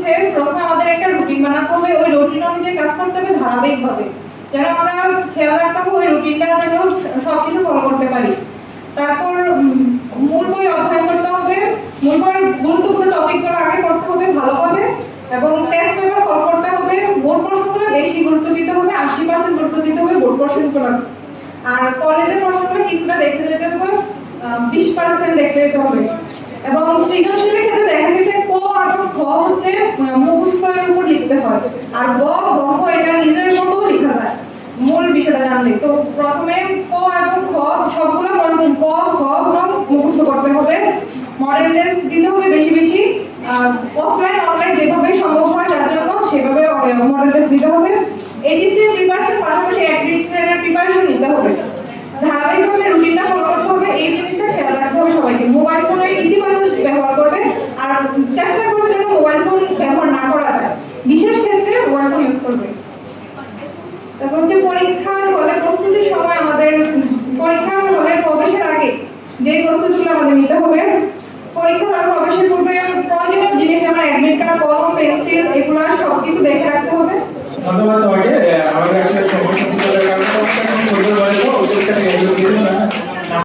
হচ্ছে প্রথমে আমাদের একটা রুটিন বানাতে হবে, ওই রুটিন অনুযায়ী কাজ করতে হবে ধারাবাহিকভাবে, যেন আমরা খেয়াল রাখতে হবে ওই রুটিনটা যেন সবকিছু ফলো করতে পারি। তারপর মূল বই অধ্যয়ন করতে হবে, মূল বইয়ের গুরুত্বপূর্ণ টপিকগুলো আগে পড়তে হবে ভালোভাবে, এবং টেস্ট পেপার সলভ করতে হবে। বোর্ড প্রশ্নগুলো বেশি গুরুত্ব দিতে হবে, 80% গুরুত্ব দিতে হবে বোর্ড প্রশ্নগুলো। আর কলেজের প্রশ্নগুলো কিছুটা দেখতে যেতে হবে, 20% দেখতে যেতে হবে। এবং সৃজনশীলের ক্ষেত্রে দেখা গেছে ক আর খ হচ্ছে মুখস্থের উপর লিখতে হয়, আর গ গহ এটা নিজের মতো লেখা যায় মূল বিষয়টা জানলে। তো প্রথমে ক এবং খ সবগুলো ক খ মুখস্থ করতে হবে, মডেল টেস্ট দিতে হবে বেশি বেশি, অফলাইন অনলাইন যেভাবে সম্ভব হয় তার জন্য সেভাবে মডেল টেস্ট দিতে হবে। এইচএসসি প্রিপারেশন পাশাপাশি অ্যাডমিশনের প্রিপারেশন নিতে হবে, ধারাবাহিকভাবে রুটিনটা ফলো করতে হবে। এই জিনিসটা খেয়াল রাখতে হবে সবাইকে। মোবাইল ফোনের ইতিবাচক ব্যবহার করবে, আর চেষ্টা করবে যেন মোবাইল ফোন ব্যবহার না করা যায়, বিশেষ ক্ষেত্রে মোবাইল ফোন ইউজ করবে। তারপর হচ্ছে পরীক্ষার হলে প্রস্তুতির সময় আমাদের পরীক্ষার হলে প্রবেশের আগে যে প্রস্তুতিগুলো আমাদের নিতে হবে, পরীক্ষার হলে প্রবেশের পূর্বে প্রয়োজনীয় জিনিস যেমন অ্যাডমিট কার্ড, কলম, পেন্সিল এগুলো সবকিছু দেখে রাখতে হবে। ধন্যবাদ তোমাকে। আমাদের আসলে সময়